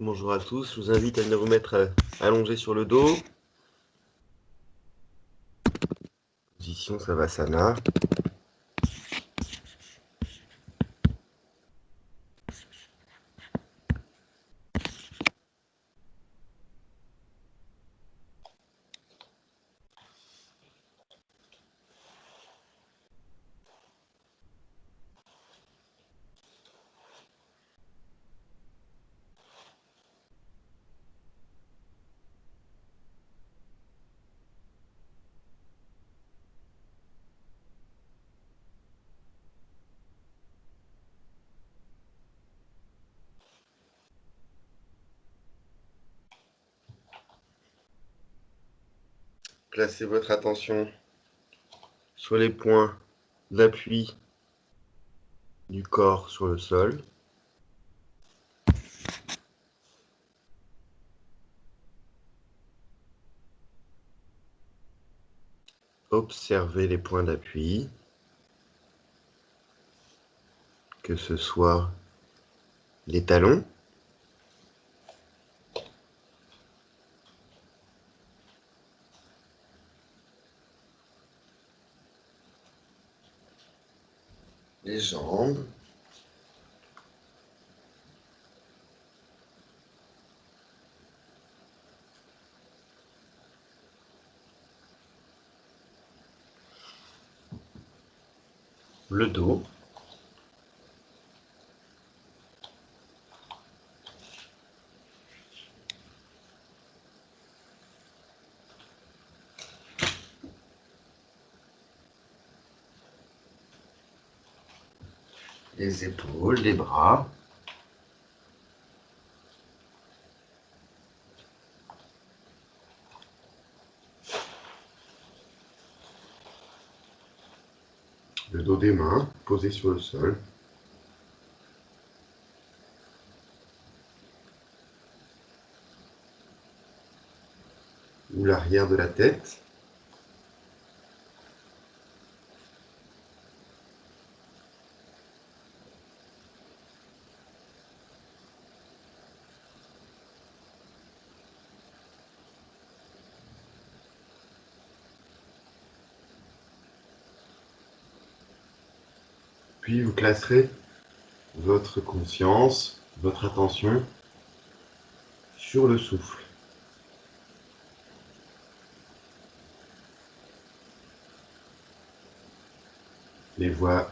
Bonjour à tous, je vous invite à venir vous mettre allongé sur le dos. Position Savasana. Placez votre attention sur les points d'appui du corps sur le sol. Observez les points d'appui, que ce soit les talons, les jambes, le dos, les épaules, les bras, le dos des mains posé sur le sol, ou l'arrière de la tête. Puis vous placerez votre conscience, votre attention sur le souffle. Les voies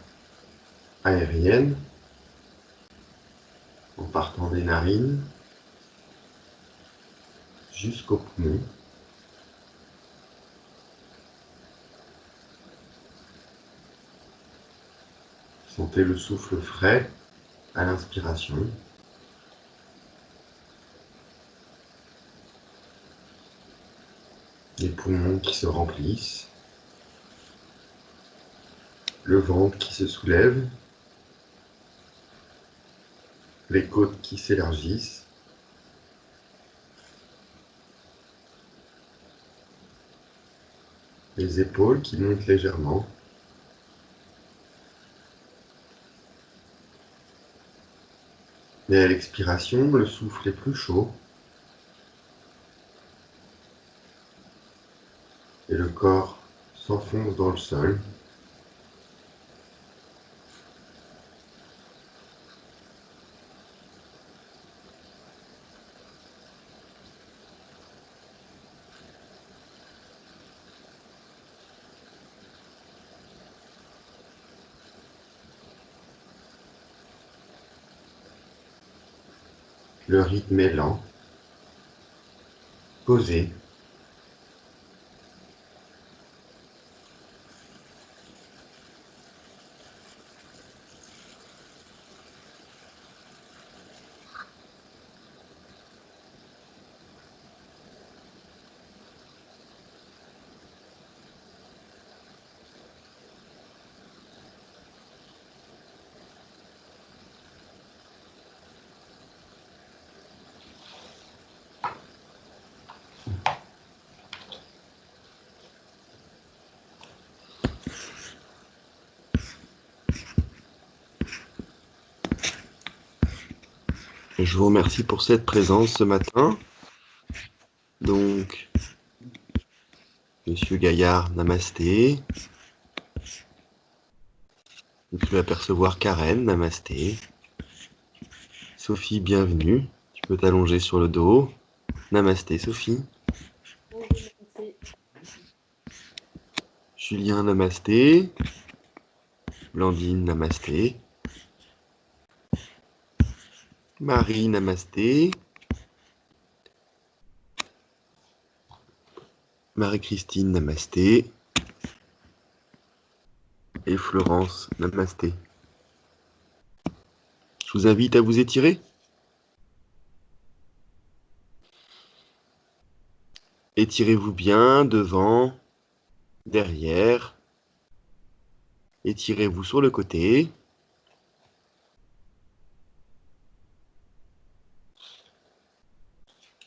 aériennes en partant des narines jusqu'aux poumons. Sentez le souffle frais à l'inspiration. Les poumons qui se remplissent. Le ventre qui se soulève. Les côtes qui s'élargissent. Les épaules qui montent légèrement. Et à l'expiration, le souffle est plus chaud. Et le corps s'enfonce dans le sol. Le rythme est lent, posé. Je vous remercie pour cette présence ce matin. Donc, Monsieur Gaillard, namasté. Vous pouvez apercevoir Karen, namasté. Sophie, bienvenue. Tu peux t'allonger sur le dos. Namasté, Sophie. Julien, namasté. Blandine, namasté. Marie, namasté. Marie-Christine, namasté. Et Florence, namasté. Je vous invite à vous étirer. Étirez-vous bien devant, derrière. Étirez-vous sur le côté.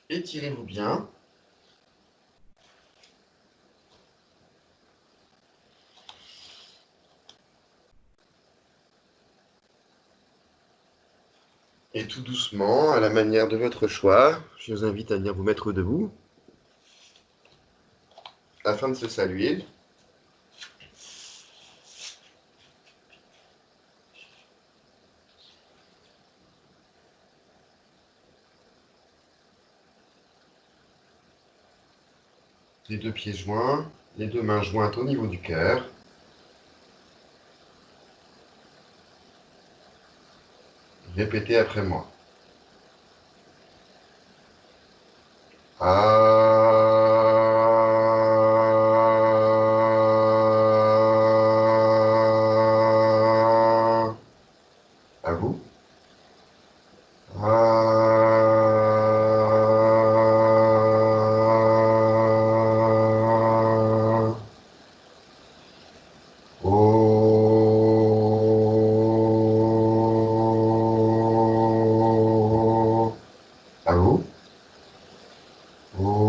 Étirez-vous bien. Et tout doucement, à la manière de votre choix, je vous invite à venir vous mettre debout afin de se saluer. Les deux pieds joints, les deux mains jointes au niveau du cœur. Répétez après moi. Ah. À vous. Ah. Oh. À vous. Oh.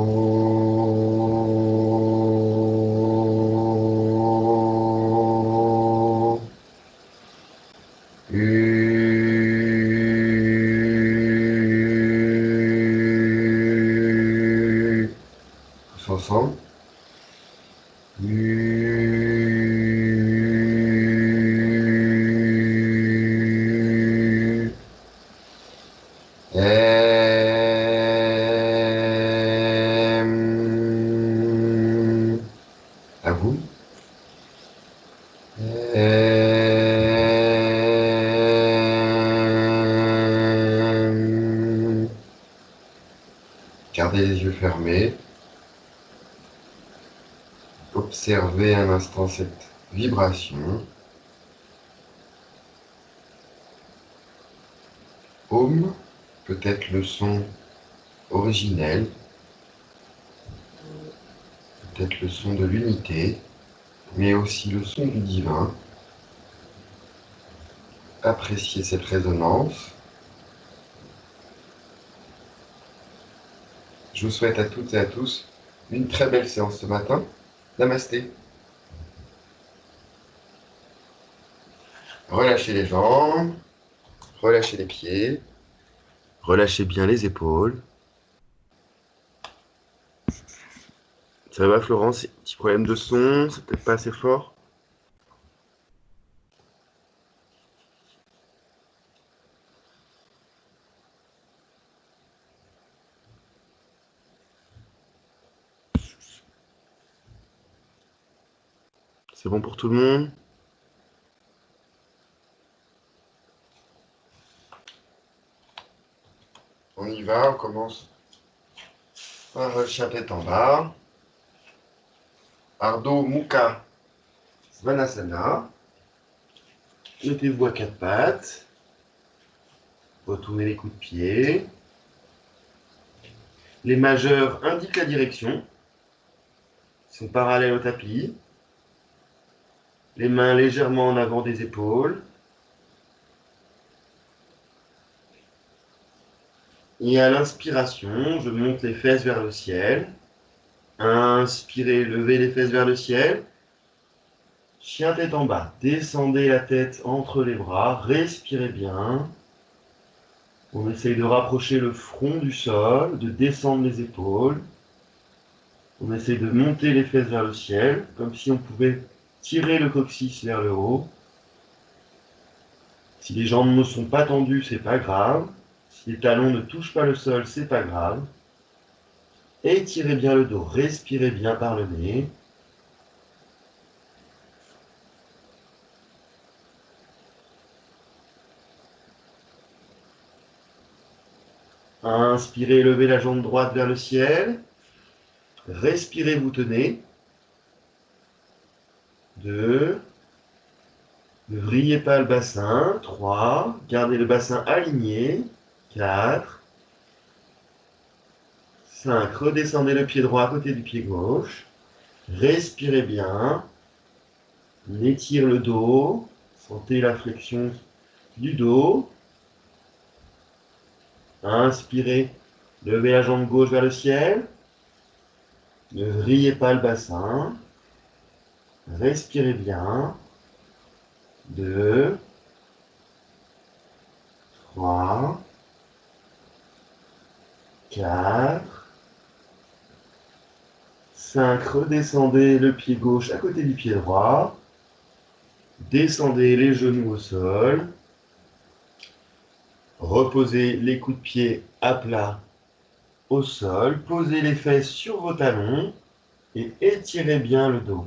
Tous ensemble. À vous. Gardez les yeux fermés. Observez un instant cette vibration. Om, peut-être le son originel, peut-être le son de l'unité, mais aussi le son du divin. Appréciez cette résonance. Je vous souhaite à toutes et à tous une très belle séance ce matin. Namasté. Relâchez les jambes, relâchez les pieds, relâchez bien les épaules. Ça va Florence? Petit problème de son, c'est peut-être pas assez fort? C'est bon pour tout le monde? On y va, on commence par le chien tête en bas. Ardha Mukha Svanasana. Mettez-vous à quatre pattes. Retournez les coups de pied. Les majeurs indiquent la direction. Ils sont parallèles au tapis. Les mains légèrement en avant des épaules. Et à l'inspiration, je monte les fesses vers le ciel. Inspirez, levez les fesses vers le ciel. Chien tête en bas. Descendez la tête entre les bras. Respirez bien. On essaye de rapprocher le front du sol, de descendre les épaules. On essaye de monter les fesses vers le ciel, comme si on pouvait tirer le coccyx vers le haut. Si les jambes ne sont pas tendues, c'est pas grave. Si les talons ne touchent pas le sol, c'est pas grave. Étirez bien le dos, respirez bien par le nez. Inspirez, levez la jambe droite vers le ciel. Respirez, vous tenez. 2. Ne vrillez pas le bassin. 3. Gardez le bassin aligné. 4. 5. Redescendez le pied droit à côté du pied gauche. Respirez bien. On étire le dos. Sentez la flexion du dos. Inspirez. Levez la jambe gauche vers le ciel. Ne vrillez pas le bassin. Respirez bien. 2. 3. 4. 5. Redescendez le pied gauche à côté du pied droit. Descendez les genoux au sol. Reposez les coups de pied à plat au sol. Posez les fesses sur vos talons et étirez bien le dos.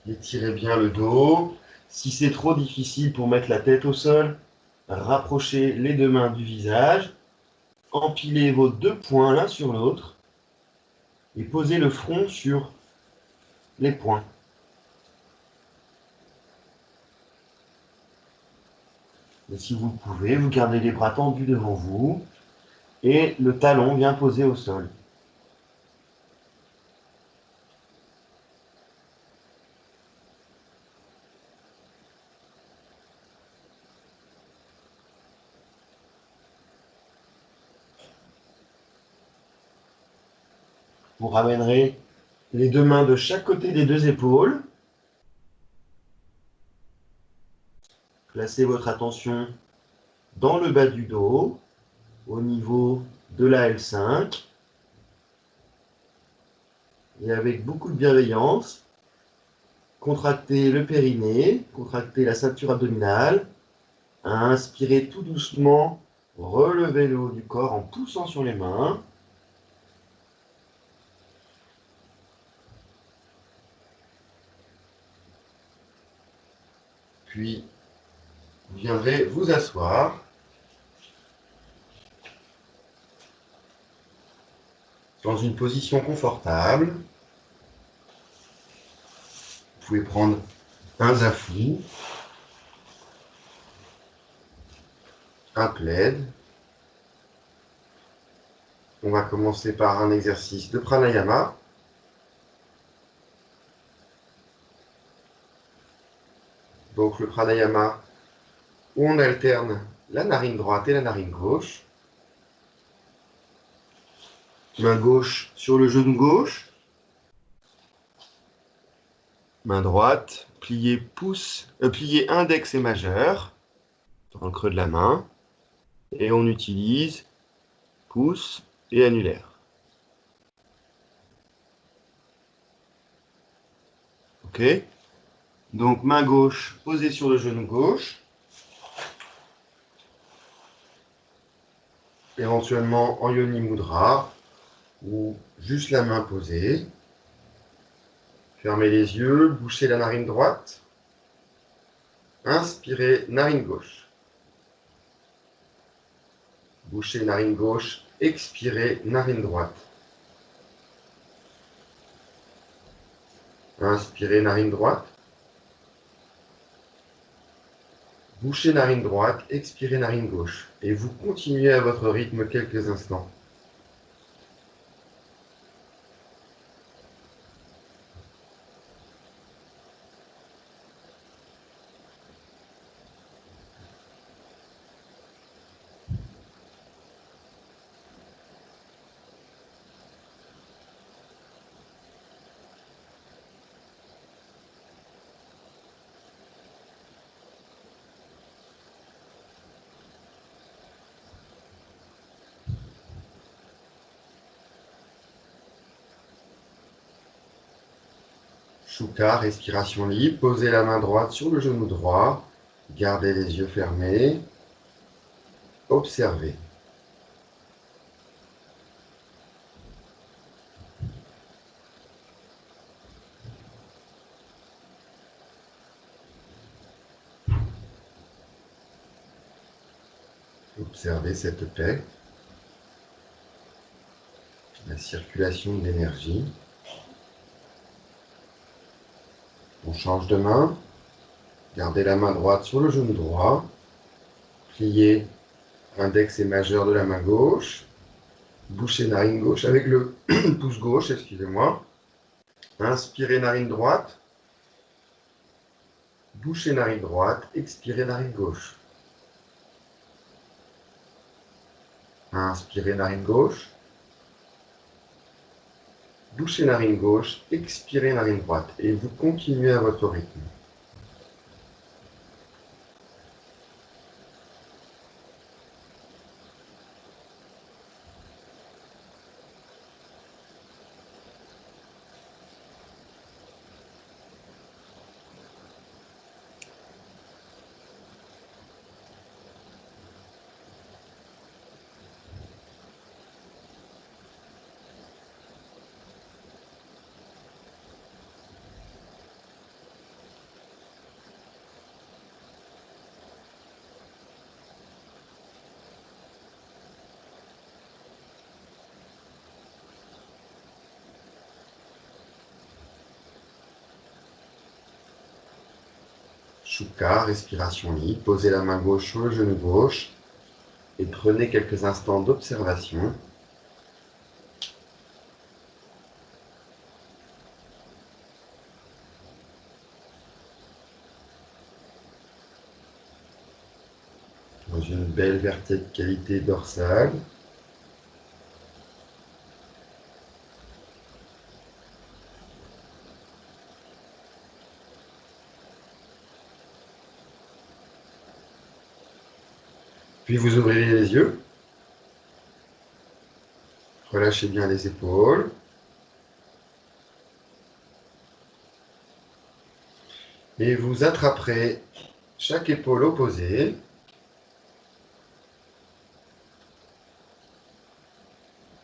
Étirez bien le dos. Si c'est trop difficile pour mettre la tête au sol, rapprochez les deux mains du visage. Empilez vos deux poings l'un sur l'autre et posez le front sur les poings. Et si vous pouvez, vous gardez les bras tendus devant vous et le talon bien posé au sol. Vous ramènerez les deux mains de chaque côté des deux épaules. Placez votre attention dans le bas du dos, au niveau de la L5. Et avec beaucoup de bienveillance, contractez le périnée, contractez la ceinture abdominale. Inspirez tout doucement, relevez le haut du corps en poussant sur les mains. Puis, vous viendrez vous asseoir dans une position confortable. Vous pouvez prendre un zafou, un plaid. On va commencer par un exercice de pranayama. Donc le pranayama où on alterne la narine droite et la narine gauche. Main gauche sur le genou gauche. Main droite, plié index et majeur dans le creux de la main. Et on utilise pouce et annulaire. Ok? Donc main gauche posée sur le genou gauche. Éventuellement en yoni mudra ou juste la main posée. Fermez les yeux, bouchez la narine droite. Inspirez, narine gauche. Bouchez narine gauche, expirez, narine droite. Inspirez, narine droite. Bouchez narine droite, expirez narine gauche. Et vous continuez à votre rythme quelques instants. Shuka, respiration libre. Posez la main droite sur le genou droit. Gardez les yeux fermés. Observez. Observez cette paix, la circulation de l'énergie. On change de main. Gardez la main droite sur le genou droit. Pliez index et majeur de la main gauche. Bouchez narine gauche avec le pouce gauche, excusez-moi. Inspirez narine droite. Bouchez narine droite. Expirez narine gauche. Inspirez narine gauche. Bouchez narine gauche. Expirez narine droite. Et vous continuez à votre rythme. Shuka, respiration libre. Posez la main gauche sur le genou gauche et prenez quelques instants d'observation. Dans une belle verticalité dorsale. Puis vous ouvrirez les yeux. Relâchez bien les épaules. Et vous attraperez chaque épaule opposée.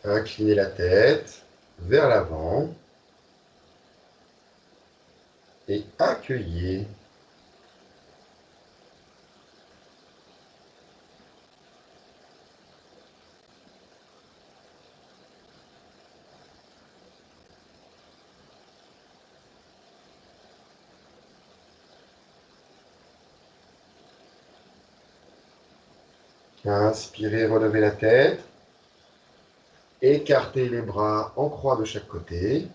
Inclinez la tête vers l'avant. Et accueillez. Inspirez, relevez la tête. Écartez les bras en croix de chaque côté.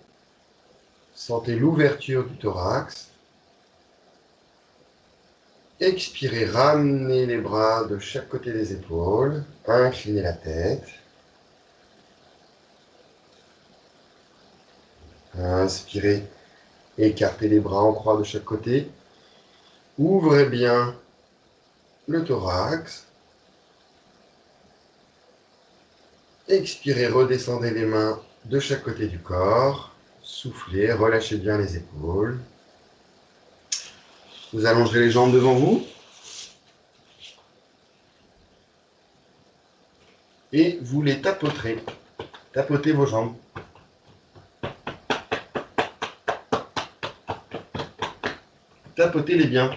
Sentez l'ouverture du thorax. Expirez, ramenez les bras de chaque côté des épaules. Inclinez la tête. Inspirez, écartez les bras en croix de chaque côté. Ouvrez bien le thorax. Expirez, redescendez les mains de chaque côté du corps. Soufflez, relâchez bien les épaules. Vous allongerez les jambes devant vous. Et vous les tapoterez. Tapotez vos jambes. Tapotez-les bien.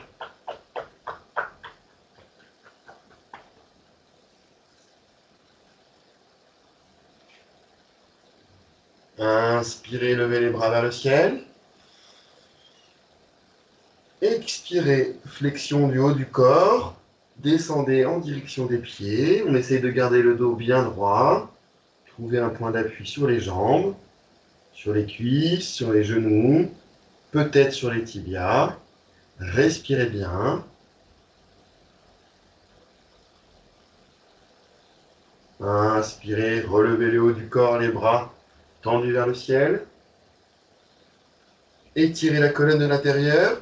Inspirez, levez les bras vers le ciel. Expirez, flexion du haut du corps. Descendez en direction des pieds. On essaye de garder le dos bien droit. Trouvez un point d'appui sur les jambes, sur les cuisses, sur les genoux, peut-être sur les tibias. Respirez bien. Inspirez, relevez le haut du corps, les bras tendus vers le ciel. Étirez la colonne de l'intérieur.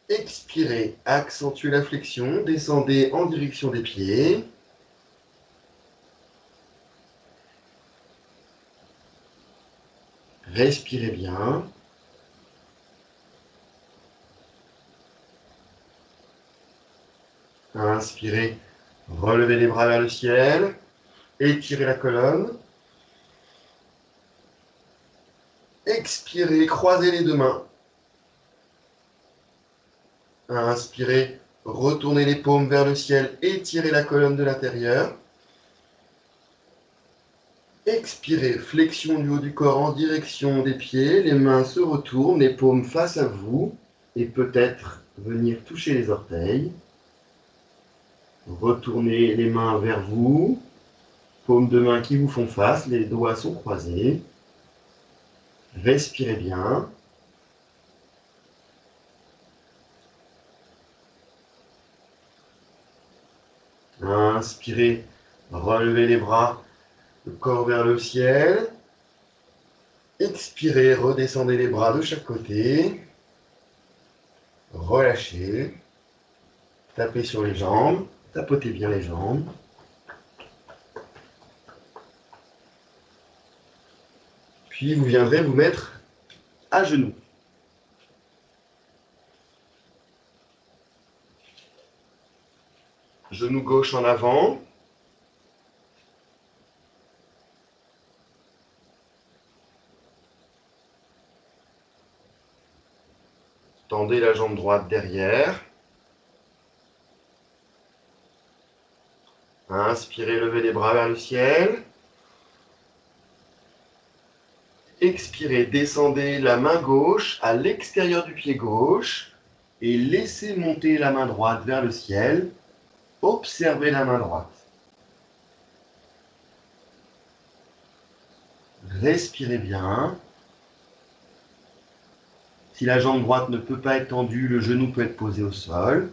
Expirez, accentuez la flexion, descendez en direction des pieds. Respirez bien. Inspirez, relevez les bras vers le ciel. Étirez la colonne. Expirez, croisez les deux mains. Inspirez, retournez les paumes vers le ciel. Étirez la colonne de l'intérieur. Expirez, flexion du haut du corps en direction des pieds. Les mains se retournent, les paumes face à vous. Et peut-être venir toucher les orteils. Retournez les mains vers vous. Paumes de main qui vous font face, les doigts sont croisés. Respirez bien. Inspirez, relevez les bras, le corps vers le ciel. Expirez, redescendez les bras de chaque côté. Relâchez. Tapez sur les jambes. Tapotez bien les jambes. Puis vous viendrez vous mettre à genoux. Genou gauche en avant. Tendez la jambe droite derrière. Inspirez, levez les bras vers le ciel. Expirez, descendez la main gauche à l'extérieur du pied gauche et laissez monter la main droite vers le ciel. Observez la main droite. Respirez bien. Si la jambe droite ne peut pas être tendue, le genou peut être posé au sol.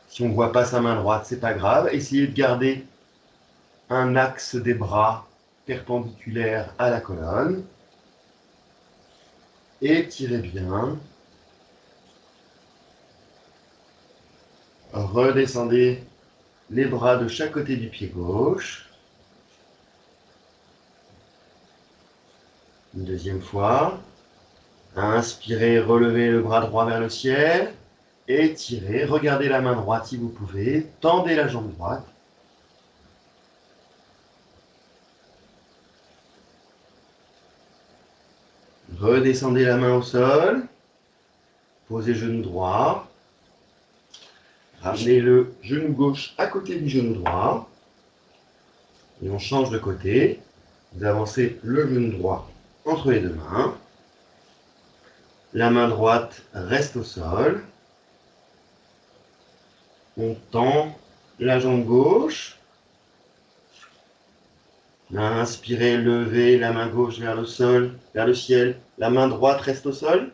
Si on ne voit pas sa main droite, ce n'est pas grave. Essayez de garder un axe des bras perpendiculaire à la colonne. Étirez bien. Redescendez les bras de chaque côté du pied gauche. Une deuxième fois. Inspirez, relevez le bras droit vers le ciel. Étirez, regardez la main droite si vous pouvez. Tendez la jambe droite. Redescendez la main au sol. Posez genou droit. Ramenez le genou gauche à côté du genou droit. Et on change de côté. Vous avancez le genou droit entre les deux mains. La main droite reste au sol. On tend la jambe gauche. Inspirez, levez la main gauche vers le sol, vers le ciel. La main droite reste au sol.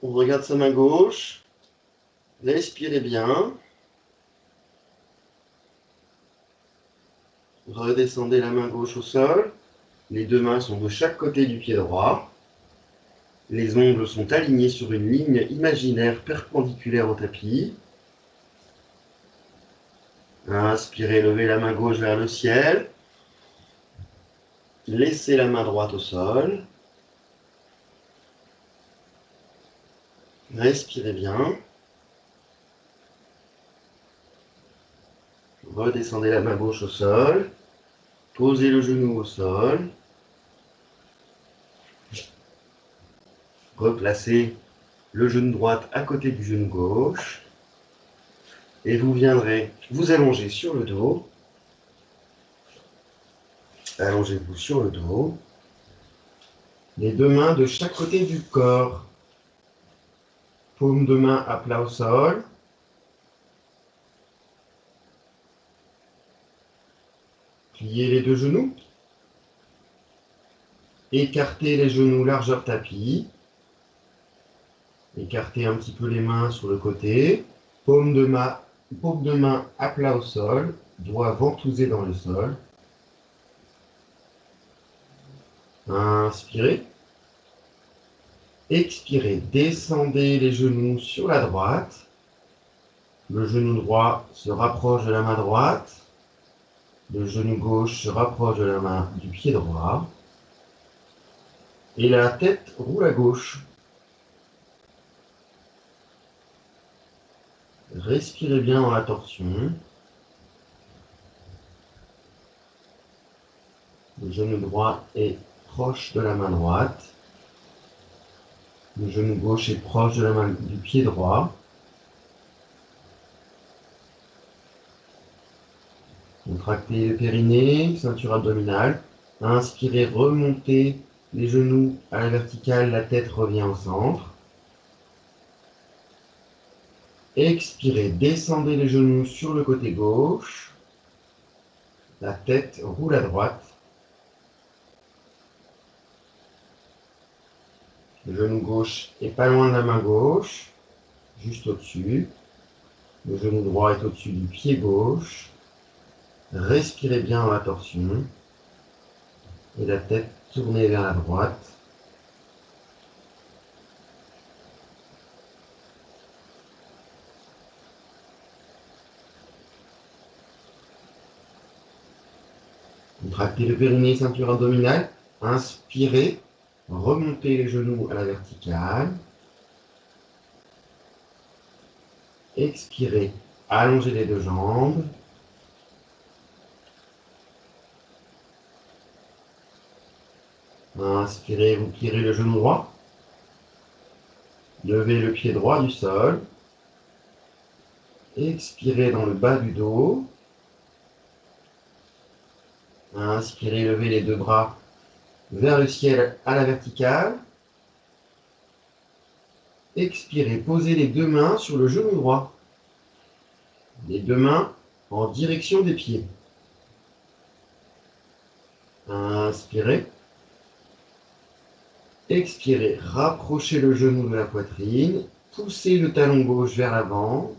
On regarde sa main gauche. Respirez bien. Redescendez la main gauche au sol. Les deux mains sont de chaque côté du pied droit. Les ongles sont alignés sur une ligne imaginaire perpendiculaire au tapis. Inspirez, levez la main gauche vers le ciel. Laissez la main droite au sol. Respirez bien. Redescendez la main gauche au sol. Posez le genou au sol. Replacez le genou droit à côté du genou gauche. Et vous viendrez vous allonger sur le dos. Allongez-vous sur le dos. Les deux mains de chaque côté du corps. Paume de main à plat au sol. Pliez les deux genoux. Écartez les genoux largeur tapis. Écartez un petit peu les mains sur le côté. Paume de main à plat au sol. Doigts ventousés dans le sol. Inspirez. Expirez. Descendez les genoux sur la droite. Le genou droit se rapproche de la main droite. Le genou gauche se rapproche de la main du pied droit. Et la tête roule à gauche. Respirez bien dans la torsion. Le genou droit est proche de la main droite. Le genou gauche est proche de la main du pied droit. Contractez le périnée, ceinture abdominale. Inspirez, remontez les genoux à la verticale, la tête revient au centre. Expirez, descendez les genoux sur le côté gauche. La tête roule à droite. Le genou gauche est pas loin de la main gauche, juste au-dessus. Le genou droit est au-dessus du pied gauche. Respirez bien dans la torsion. Et la tête tournée vers la droite. Contractez le périnée, ceinture abdominale. Inspirez, remontez les genoux à la verticale. Expirez, allongez les deux jambes. Inspirez, vous plierez le genou droit. Levez le pied droit du sol. Expirez dans le bas du dos. Inspirez, levez les deux bras vers le ciel à la verticale. Expirez, posez les deux mains sur le genou droit. Les deux mains en direction des pieds. Inspirez. Expirez, rapprochez le genou de la poitrine. Poussez le talon gauche vers l'avant.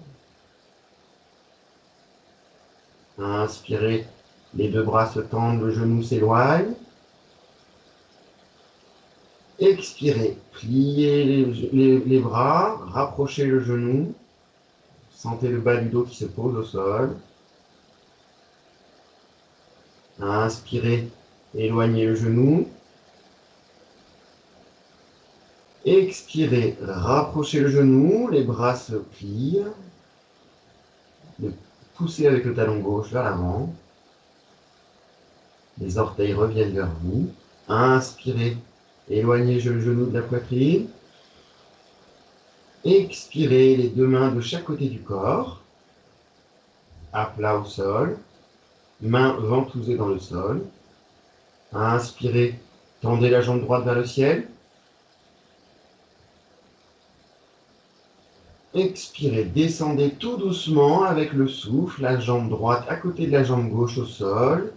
Inspirez, les deux bras se tendent, le genou s'éloigne. Expirez, pliez les bras, rapprochez le genou. Sentez le bas du dos qui se pose au sol. Inspirez, éloignez le genou. Expirez, rapprochez le genou, les bras se plient. Poussez avec le talon gauche vers l'avant. Les orteils reviennent vers vous. Inspirez, éloignez le genou de la poitrine. Expirez, les deux mains de chaque côté du corps. À plat au sol. Mains ventousées dans le sol. Inspirez, tendez la jambe droite vers le ciel. Expirez, descendez tout doucement avec le souffle, la jambe droite à côté de la jambe gauche au sol.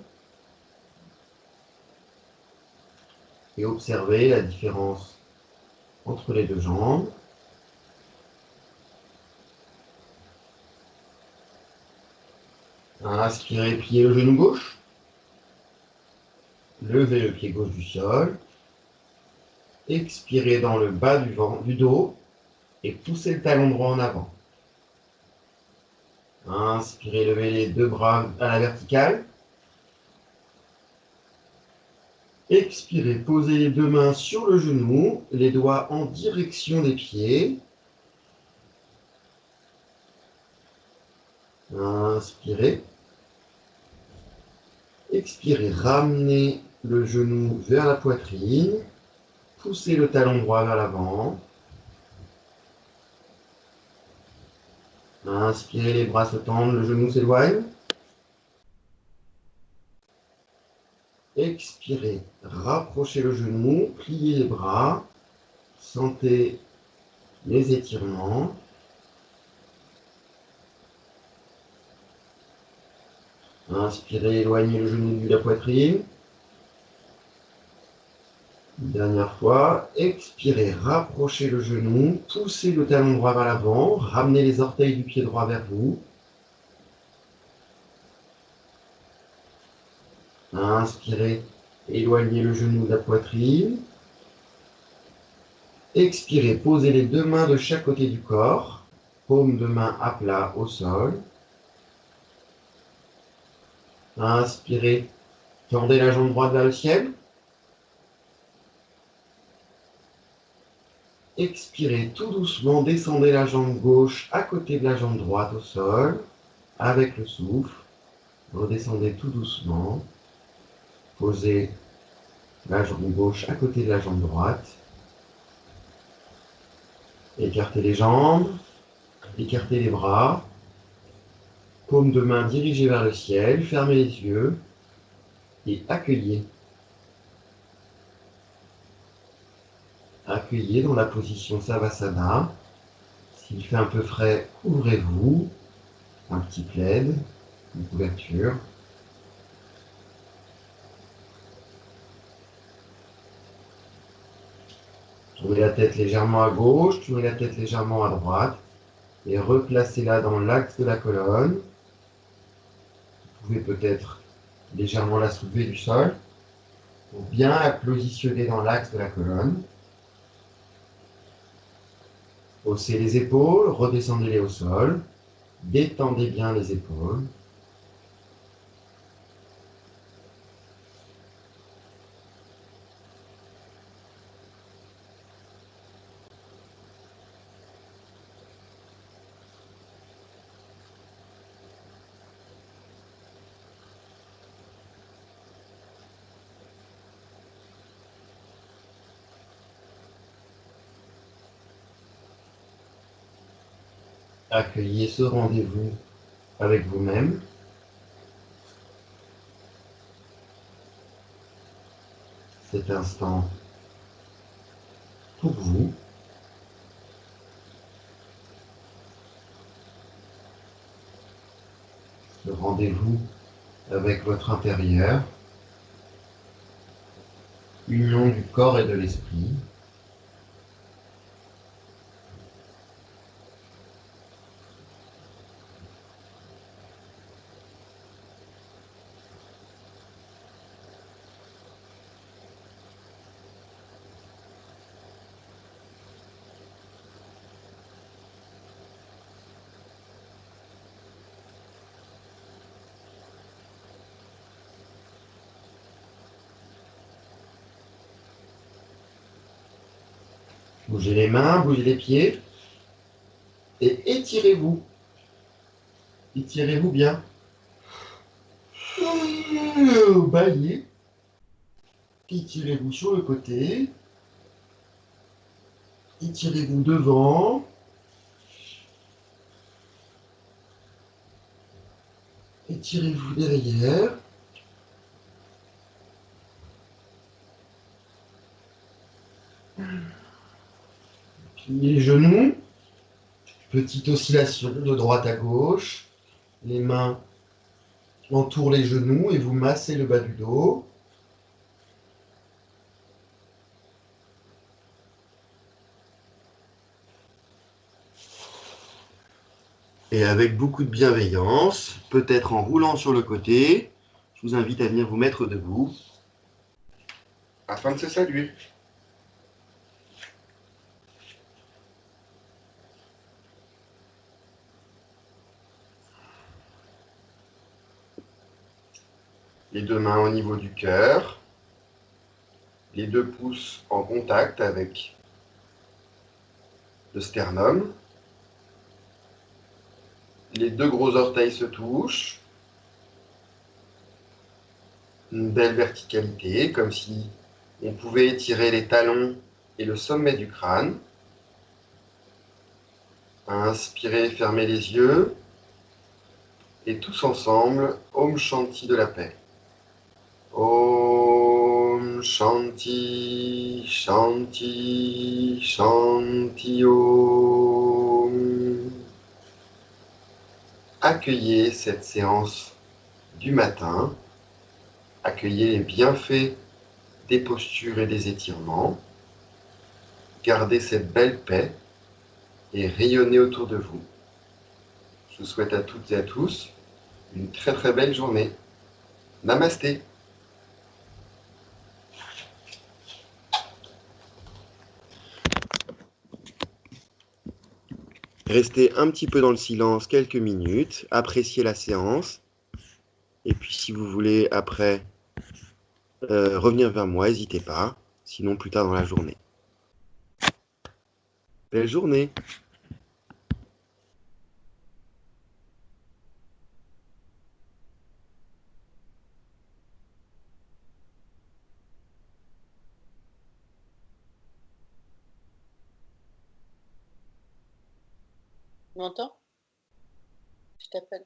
Et observez la différence entre les deux jambes. Inspirez, pliez le genou gauche. Levez le pied gauche du sol. Expirez dans le bas du dos et poussez le talon droit en avant. Inspirez, levez les deux bras à la verticale. Expirez, posez les deux mains sur le genou, les doigts en direction des pieds. Inspirez. Expirez, ramenez le genou vers la poitrine. Poussez le talon droit vers l'avant. Inspirez, les bras se tendent, le genou s'éloigne. Expirez, rapprochez le genou, pliez les bras. Sentez les étirements. Inspirez, éloignez le genou de la poitrine. Une dernière fois. Expirez, rapprochez le genou, poussez le talon droit vers l'avant, ramenez les orteils du pied droit vers vous. Inspirez, éloignez le genou de la poitrine. Expirez, posez les deux mains de chaque côté du corps, paume de main à plat au sol. Inspirez, tendez la jambe droite vers le ciel. Expirez tout doucement, descendez la jambe gauche à côté de la jambe droite au sol, avec le souffle. Redescendez tout doucement. Posez la jambe gauche à côté de la jambe droite. Écartez les jambes, écartez les bras. Paume de main dirigée vers le ciel, fermez les yeux et accueillez. Accueillez dans la position Savasana. S'il fait un peu frais, couvrez-vous. Un petit plaid, une couverture. Tournez la tête légèrement à gauche, tournez la tête légèrement à droite et replacez-la dans l'axe de la colonne. Vous pouvez peut-être légèrement la soulever du sol pour bien la positionner dans l'axe de la colonne. Haussez les épaules, redescendez-les au sol. Détendez bien les épaules. Accueillez ce rendez-vous avec vous-même. Cet instant pour vous. Le rendez-vous avec votre intérieur. Union du corps et de l'esprit. Bougez les mains, bougez les pieds et étirez-vous. Étirez-vous bien. Baillez. Étirez-vous sur le côté. Étirez-vous devant. Étirez-vous derrière. Pliez les genoux. Petite oscillation de droite à gauche. Les mains entourent les genoux et vous massez le bas du dos. Et avec beaucoup de bienveillance, peut-être en roulant sur le côté, je vous invite à venir vous mettre debout afin de se saluer. Les deux mains au niveau du cœur, les deux pouces en contact avec le sternum. Les deux gros orteils se touchent. Une belle verticalité, comme si on pouvait étirer les talons et le sommet du crâne. Inspirez, fermez les yeux. Et tous ensemble, Om Shanti de la paix. Om Shanti, Shanti, Shanti Om. Accueillez cette séance du matin. Accueillez les bienfaits des postures et des étirements. Gardez cette belle paix et rayonnez autour de vous. Je vous souhaite à toutes et à tous une très très belle journée. Namasté. Restez un petit peu dans le silence quelques minutes, appréciez la séance. Et puis si vous voulez après revenir vers moi, n'hésitez pas, sinon plus tard dans la journée. Belle journée. Tu m'entends? Je t'appelle.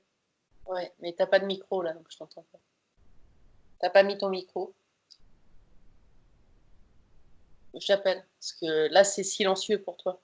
Ouais, mais t'as pas de micro là, donc je t'entends pas. T'as pas mis ton micro. Je t'appelle, parce que là, c'est silencieux pour toi.